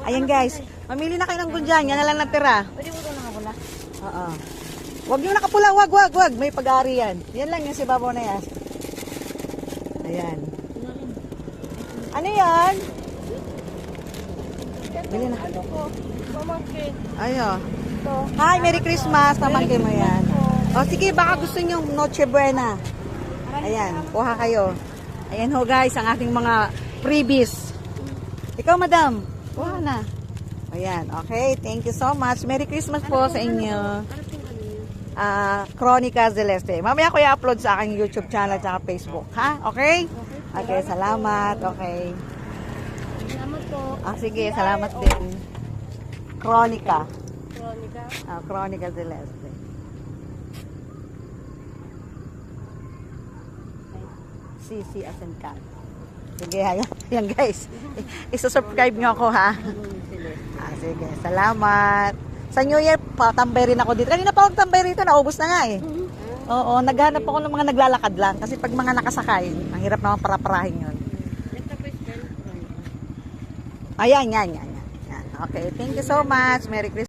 Ayan guys, mamili na kayo ng gundyan. Yan na lang natira. Pwede mo ito nakapula? Oo. Huwag yung nakapula, wag. May pag-aari yan. Yan lang yung si Babaw na yan. Ayan. Ano yan? Bili na. Ano ko? Pamangkin. Ayo. Ito. Hi, Merry Christmas. Pamangkin mo yan. O sige, baka gusto nyo Noche Buena. Ayan, kuha kayo. Ayan ho guys, ang ating mga freebies. Ikaw, madam. Kuha na. Ayan, okay. Thank you so much. Merry Christmas po sa inyo. Chronica Celeste. Mamaya ko i-upload sa aking YouTube channel at Facebook. Ha? Okay? Okay, salamat. Okay. Salamat po. Sige, salamat din. Chronica. Chronica. Chronica Celeste. CC as in cat. Sige, ayan guys. Isa-subscribe nyo ako ha. Sige, salamat. Sa New Year, patambay rin ako dito. Kanina pa ako tambay rito, naubos na nga eh. Oo, naghanap ako ng mga naglalakad lang. Kasi pag mga nakasakay, ang hirap naman para-parahin yun. Ayan. Okay, thank you so much. Merry Christmas.